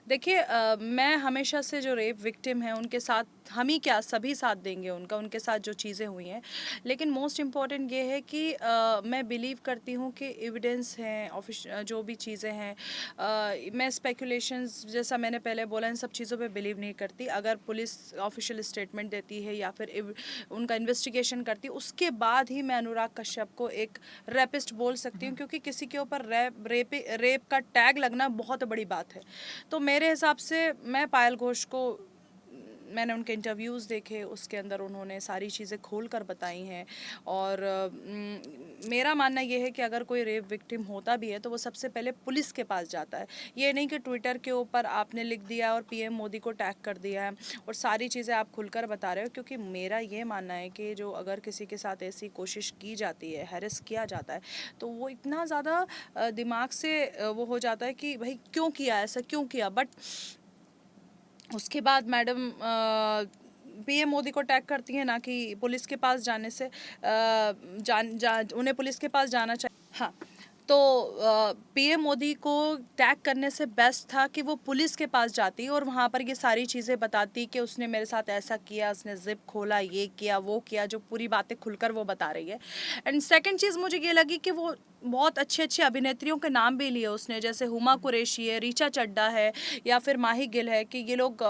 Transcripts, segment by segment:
देखिए मैं हमेशा से जो रेप विक्टिम हैं उनके साथ हम ही क्या सभी साथ देंगे उनका, उनके साथ जो चीज़ें हुई हैं। लेकिन मोस्ट इम्पॉर्टेंट ये है कि मैं बिलीव करती हूँ कि एविडेंस हैं, जो भी चीज़ें हैं, मैं स्पेकुलेशंस जैसा मैंने पहले बोला इन सब चीज़ों पे बिलीव नहीं करती। अगर पुलिस ऑफिशियल स्टेटमेंट देती है या फिर उनका इन्वेस्टिगेशन करती है, उसके बाद ही मैं अनुराग कश्यप को एक रेपिस्ट बोल सकती हूँ, क्योंकि किसी के ऊपर रेप का टैग लगना बहुत बड़ी बात है। तो मेरे हिसाब से मैं पायल घोष को, मैंने उनके इंटरव्यूज़ देखे, उसके अंदर उन्होंने सारी चीज़ें खोल कर बताई हैं। और मेरा मानना ये है कि अगर कोई रेप विक्टिम होता भी है तो वो सबसे पहले पुलिस के पास जाता है। ये नहीं कि ट्विटर के ऊपर आपने लिख दिया और पीएम मोदी को टैग कर दिया है और सारी चीज़ें आप खुलकर बता रहे हो। क्योंकि मेरा ये मानना है कि जो अगर किसी के साथ ऐसी कोशिश की जाती है, हैरेस किया जाता है, तो वो इतना ज़्यादा दिमाग से वो हो जाता है कि भाई क्यों किया, ऐसा क्यों किया। बट उसके बाद मैडम पीएम मोदी को टैग करती हैं, ना कि पुलिस के पास जाने से उन्हें पुलिस के पास जाना चाहिए। हाँ, तो पीएम मोदी को टैग करने से बेस्ट था कि वो पुलिस के पास जाती और वहाँ पर ये सारी चीज़ें बताती कि उसने मेरे साथ ऐसा किया, उसने जिप खोला, ये किया, वो किया, जो पूरी बातें खुलकर वो बता रही है। एंड सेकंड चीज़ मुझे ये लगी कि वो बहुत अच्छी अच्छी अभिनेत्रियों के नाम भी लिए उसने, जैसे हुमा कुरैशी है, रीचा चड्ढा है या फिर माही गिल है, कि ये लोग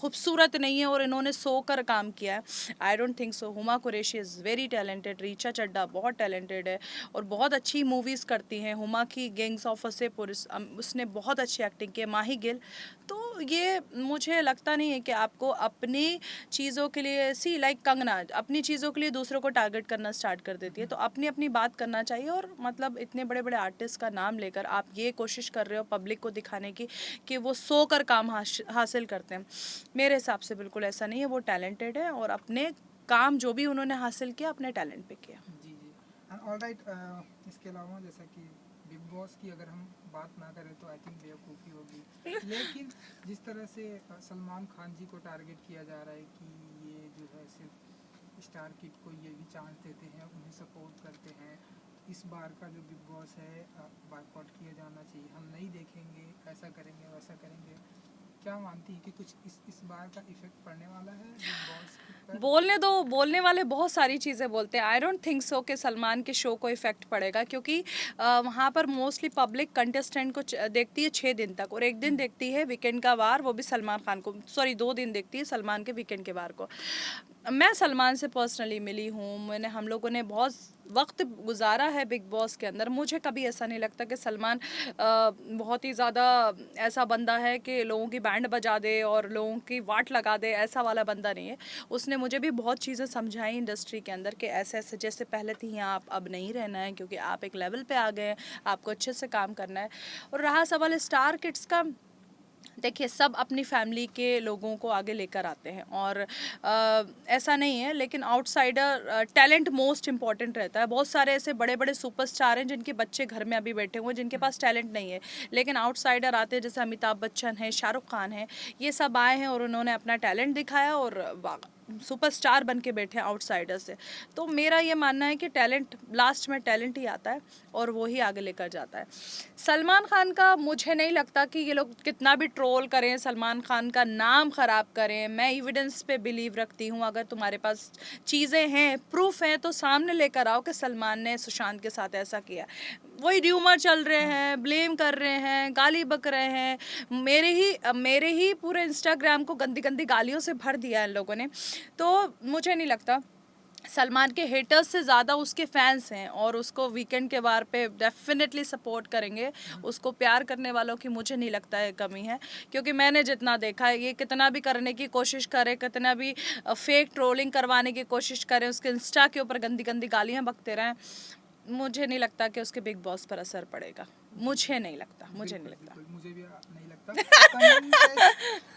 खूबसूरत नहीं है और इन्होंने सोकर काम किया है। I don't think so. Huma Qureshi is very talented, Richa Chadha बहुत टैलेंटेड है और बहुत अच्छी मूवीज़ करती हैं। हुमा की गैंग्स ऑफ वसेपुर उसने बहुत अच्छी एक्टिंग की है। माही गिल, तो ये मुझे लगता नहीं है कि आपको अपनी चीज़ों के लिए लाइक कंगना अपनी चीज़ों के लिए दूसरों को टारगेट करना स्टार्ट कर देती है। तो अपनी अपनी बात करना चाहिए। और मतलब इतने बड़े बड़े आर्टिस्ट का नाम लेकर आप ये कोशिश कर रहे हो पब्लिक को दिखाने की कि वो सो कर काम हासिल करते हैं, मेरे हिसाब से बिल्कुल ऐसा नहीं है। वो टैलेंटेड है और अपने काम जो भी उन्होंने हासिल किया अपने टैलेंट पे किया। जी जी। ऑलराइट, इसके अलावा जैसा कि बिग बॉस की अगर हम बात ना करें तो आई थिंक बेवकूफ़ी होगी, लेकिन जिस तरह से सलमान खान जी को टारगेट किया जा रहा है कि ये जो है सिर्फ स्टार किड को ये भी चांस देते हैं, उन्हें सपोर्ट करते हैं, इस बार का जो बिग बॉस है बायकॉट किया जाना चाहिए, हम नहीं देखेंगे, ऐसा करेंगे वैसा करेंगे, क्या मानती है कि कुछ इस बार का इफेक्ट पड़ने वाला है बिग बॉस पर? बोलने दो, बोलने वाले बहुत सारी चीज़ें बोलते हैं। आई डोंट थिंक सो कि सलमान के शो को इफेक्ट पड़ेगा, क्योंकि वहाँ पर मोस्टली पब्लिक कंटेस्टेंट को देखती है 6 दिन तक, और एक दिन देखती है वीकेंड का वार, वो भी सलमान खान को, सॉरी 2 दिन देखती है सलमान के वीकेंड के वार को। मैं सलमान से पर्सनली मिली हूँ, हम लोगों ने बहुत वक्त गुजारा है बिग बॉस के अंदर। मुझे कभी ऐसा नहीं लगता कि सलमान बहुत ही ज़्यादा ऐसा बंदा है कि लोगों की बैंड बजा दे और लोगों की वाट लगा दे, ऐसा वाला बंदा नहीं है। उसने मुझे भी बहुत चीज़ें समझाई इंडस्ट्री के अंदर कि ऐसे ऐसे जैसे पहले थी आप अब नहीं रहना है, क्योंकि आप एक लेवल पे आ गए हैं, आपको अच्छे से काम करना है। और रहा सवाल स्टार किड्स का, देखिए सब अपनी फैमिली के लोगों को आगे लेकर आते हैं और ऐसा नहीं है, लेकिन आउटसाइडर टैलेंट मोस्ट इंपॉर्टेंट रहता है। बहुत सारे ऐसे बड़े बड़े सुपरस्टार हैं जिनके बच्चे घर में अभी बैठे हुए हैं, जिनके पास टैलेंट नहीं है, लेकिन आउटसाइडर आते हैं, जैसे अमिताभ बच्चन है, शाहरुख खान है, ये सब आए हैं और उन्होंने अपना टैलेंट दिखाया और सुपरस्टार बन के बैठे आउटसाइडर से। तो मेरा ये मानना है कि टैलेंट, लास्ट में टैलेंट ही आता है और वो ही आगे लेकर जाता है। सलमान खान का मुझे नहीं लगता कि ये लोग कितना भी ट्रोल करें, सलमान खान का नाम ख़राब करें। मैं एविडेंस पे बिलीव रखती हूँ। अगर तुम्हारे पास चीज़ें हैं, प्रूफ हैं, तो सामने लेकर आओ कि सलमान ने सुशांत के साथ ऐसा किया। वही र्यूमर चल रहे हैं, ब्लेम कर रहे हैं, गाली बक रहे हैं। मेरे ही पूरे इंस्टाग्राम को गंदी गंदी गालियों से भर दिया है इन लोगों ने। तो मुझे नहीं लगता, सलमान के हेटर्स से ज़्यादा उसके फैंस हैं और उसको वीकेंड के बार पे डेफिनेटली सपोर्ट करेंगे। उसको प्यार करने वालों की मुझे नहीं लगता है कमी है, क्योंकि मैंने जितना देखा है, ये कितना भी करने की कोशिश करे, कितना भी फेक ट्रोलिंग करवाने की कोशिश करें, उसके इंस्टा के ऊपर गंदी गंदी गालियाँ बकते रहें, मुझे नहीं लगता कि उसके बिग बॉस पर असर पड़ेगा। मुझे नहीं लगता, मुझे नहीं लगता। मुझे भी नहीं लगता।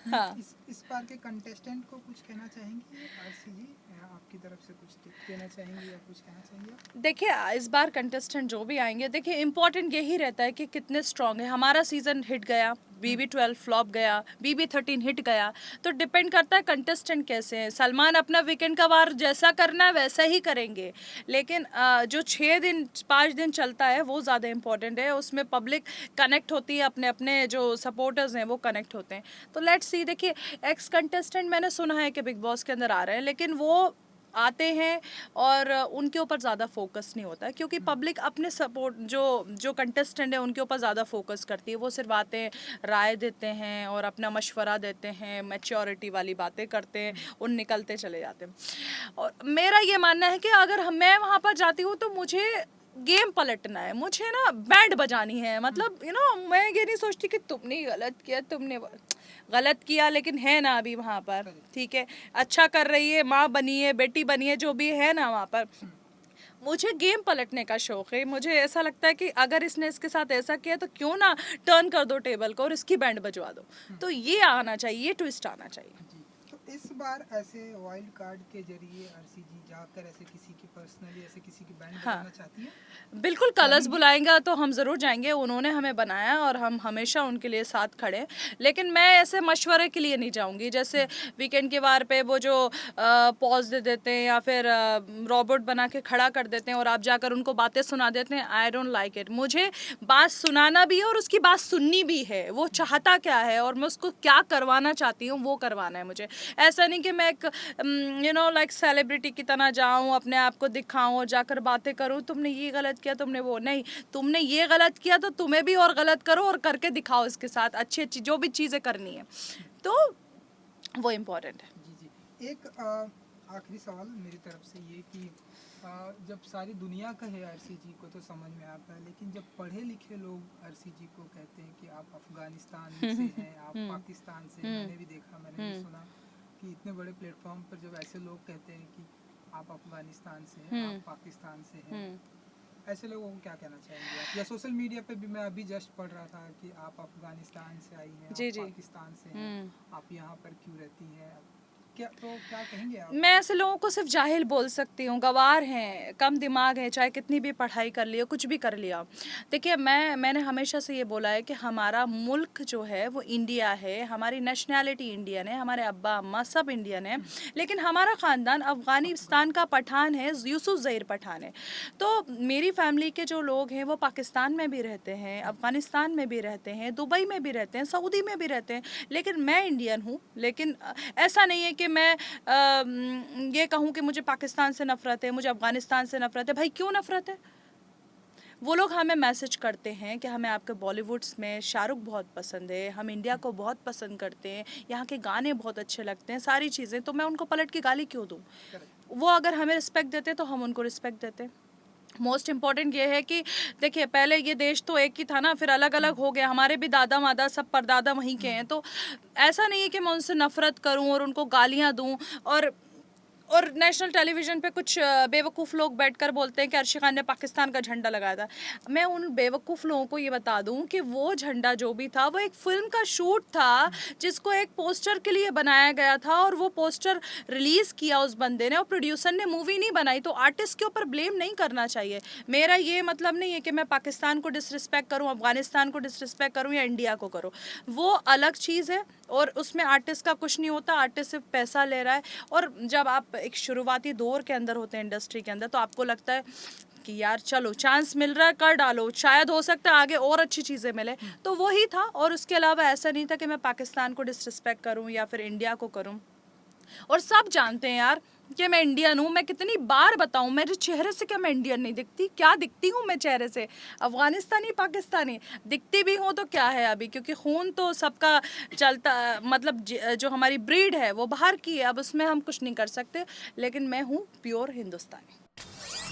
हाँ। इस बार के कंटेस्टेंट को कुछ कहना चाहेंगी आरसी जी, आपकी तरफ से कुछ टिप देना चाहेंगी या कुछ कहना चाहेंगे आप? देखिए इस बार कंटेस्टेंट जो भी आएंगे, देखिए इम्पोर्टेंट यही रहता है कि कितने स्ट्रांग है। हमारा सीजन हिट गया, BB12 फ्लॉप गया, BB13 हिट गया, तो डिपेंड करता है कंटेस्टेंट कैसे हैं। सलमान अपना वीकेंड का वार जैसा करना है वैसा ही करेंगे, लेकिन जो 6 दिन 5 दिन चलता है वो ज़्यादा इंपॉर्टेंट है। उसमें पब्लिक कनेक्ट होती है, अपने अपने जो सपोर्टर्स हैं वो कनेक्ट होते हैं। तो लेट्स सी, देखिए एक्स कंटेस्टेंट मैंने सुना है कि बिग बॉस के अंदर आ रहे हैं, लेकिन वो आते हैं और उनके ऊपर ज़्यादा फोकस नहीं होता है, क्योंकि पब्लिक अपने सपोर्ट जो कंटेस्टेंट है उनके ऊपर ज़्यादा फोकस करती है। वो सिर्फ आते हैं, राय देते हैं और अपना मशवरा देते हैं, मैच्योरिटी वाली बातें करते हैं, उन निकलते चले जाते हैं। और मेरा ये मानना है कि अगर मैं वहाँ पर जाती हूँ तो मुझे गेम पलटना है, मुझे ना बैंड बजानी है। मतलब मैं ये नहीं सोचती कि तुमने गलत किया, तुमने गलत किया, लेकिन है ना अभी वहाँ पर, ठीक है, अच्छा कर रही है, माँ बनी है, बेटी बनी है, जो भी है ना वहाँ पर, मुझे गेम पलटने का शौक है। मुझे ऐसा लगता है कि अगर इसने इसके साथ ऐसा किया तो क्यों ना टर्न कर दो टेबल को और इसकी बैंड बजवा दो। तो ये आना चाहिए, ये ट्विस्ट आना चाहिए। जी, तो इस बार ऐसे वाइल्ड कार्ड के जरिए आरसी जी जाकर ऐसे किसी की पर्सनली ऐसे किसी की बैंड हाँ। बजाना चाहती हैं? बिल्कुल, कलर्स बुलाएंगा तो हम ज़रूर जाएंगे। उन्होंने हमें बनाया और हम हमेशा उनके लिए साथ खड़े हैं। लेकिन मैं ऐसे मशवरे के लिए नहीं जाऊंगी, जैसे वीकेंड के वार पे वो जो पॉज दे देते हैं या फिर रोबोट बना के खड़ा कर देते हैं और आप जाकर उनको बातें सुना देते हैं। I don't like it. मुझे बात सुनाना भी है और उसकी बात सुननी भी है। वो चाहता क्या है और मैं उसको क्या करवाना चाहती हूँ वो करवाना है मुझे। ऐसा नहीं कि मैं एक लाइक सेलिब्रिटी की तरह जाऊँ, अपने आप को दिखाऊँ और जाकर बातें करूँ, तुमने ये गलत किया, तुमने वो नहीं, तुमने ये गलत किया तो तुम्हें भी और गलत करो और करके दिखाओ इसके साथ अच्छी अच्छी जो भी चीज़ें करनी है, तो वो इम्पोर्टेंट है। जी जी, एक आखिरी सवाल मेरी तरफ से ये कि जब सारी दुनिया कहे आरसी जी को तो समझ में आता है, लेकिन जब पढ़े लिखे लोग आरसी जी को कहते हैं कि आप अफगानिस्तान से हैं, आप पाकिस्तान से, मैंने भी देखा, मैंने भी सुना कि इतने बड़े प्लेटफॉर्म पर जब ऐसे लोग कहते हैं कि आप अफगानिस्तान से हैं, आप पाकिस्तान से हैं, ऐसे लोगों को क्या कहना चाहेंगे आप? या सोशल मीडिया पे भी मैं अभी जस्ट पढ़ रहा था कि आप अफगानिस्तान से आई हैं, जी, आप जी। पाकिस्तान से हैं, आप यहाँ पर क्यों रहती हैं, क्या कहेंगे आप? मैं ऐसे लोगों को सिर्फ जाहिल बोल सकती हूँ, गवार हैं, कम दिमाग है, चाहे कितनी भी पढ़ाई कर लिया, कुछ भी कर लिया। देखिए मैंने हमेशा से ये बोला है कि हमारा मुल्क जो है वो इंडिया है, हमारी नेशनैलिटी इंडियन है, हमारे अब्बा अम्मा सब इंडियन है, लेकिन हमारा ख़ानदान अफ़गानिस्तान का पठान है, यूसुफ ज़हीर पठान है। तो मेरी फैमिली के जो लोग हैं वो पाकिस्तान में भी रहते हैं, अफ़गानिस्तान में भी रहते हैं, दुबई में भी रहते हैं, सऊदी में भी रहते हैं, लेकिन मैं इंडियन हूँ। लेकिन ऐसा नहीं है कि मैं ये कहूँ कि मुझे पाकिस्तान से नफरत है, मुझे अफगानिस्तान से नफरत है। भाई क्यों नफरत है? वो लोग हमें मैसेज करते हैं कि हमें आपके बॉलीवुड्स में शाहरुख बहुत पसंद है, हम इंडिया को बहुत पसंद करते हैं, यहाँ के गाने बहुत अच्छे लगते हैं, सारी चीज़ें, तो मैं उनको पलट के गाली क्यों दूँ? वो अगर हमें रिस्पेक्ट देते तो हम उनको रिस्पेक्ट देते। मोस्ट इम्पॉर्टेंट ये है कि देखिए पहले ये देश तो एक ही था ना, फिर अलग अलग हो गया, हमारे भी दादा मादा सब परदादा वहीं के हैं। तो ऐसा नहीं है कि मैं उनसे नफरत करूं और उनको गालियां दूं। और नेशनल टेलीविज़न पे कुछ बेवकूफ़ लोग बैठकर बोलते हैं कि अर्शी खान ने पाकिस्तान का झंडा लगाया था। मैं उन बेवकूफ़ लोगों को ये बता दूं कि वो झंडा जो भी था वो एक फ़िल्म का शूट था, जिसको एक पोस्टर के लिए बनाया गया था, और वो पोस्टर रिलीज़ किया उस बंदे ने और प्रोड्यूसर ने मूवी नहीं बनाई। तो आर्टिस्ट के ऊपर ब्लेम नहीं करना चाहिए। मेरा ये मतलब नहीं है कि मैं पाकिस्तान को डिसरिस्पेक्ट करूँ, अफगानिस्तान को डिसरिस्पेक्ट करूँ या इंडिया को करूँ, वो अलग चीज़ है और उसमें आर्टिस्ट का कुछ नहीं होता। आर्टिस्ट सिर्फ पैसा ले रहा है, और जब आप एक शुरुआती दौर के अंदर होते हैं इंडस्ट्री के अंदर, तो आपको लगता है कि यार चलो चांस मिल रहा है कर डालो, शायद हो सकता है आगे और अच्छी चीज़ें मिले। तो वही था, और उसके अलावा ऐसा नहीं था कि मैं पाकिस्तान को डिसरिस्पेक्ट करूं या फिर इंडिया को करूं। और सब जानते हैं यार कि मैं इंडियन हूँ। मैं कितनी बार बताऊँ, मेरे चेहरे से क्या मैं इंडियन नहीं दिखती? क्या दिखती हूँ मैं चेहरे से? अफगानिस्तानी पाकिस्तानी दिखती भी हूँ तो क्या है अभी, क्योंकि खून तो सबका चलता, मतलब जो हमारी ब्रीड है वो बाहर की है, अब उसमें हम कुछ नहीं कर सकते, लेकिन मैं हूँ प्योर हिंदुस्तानी।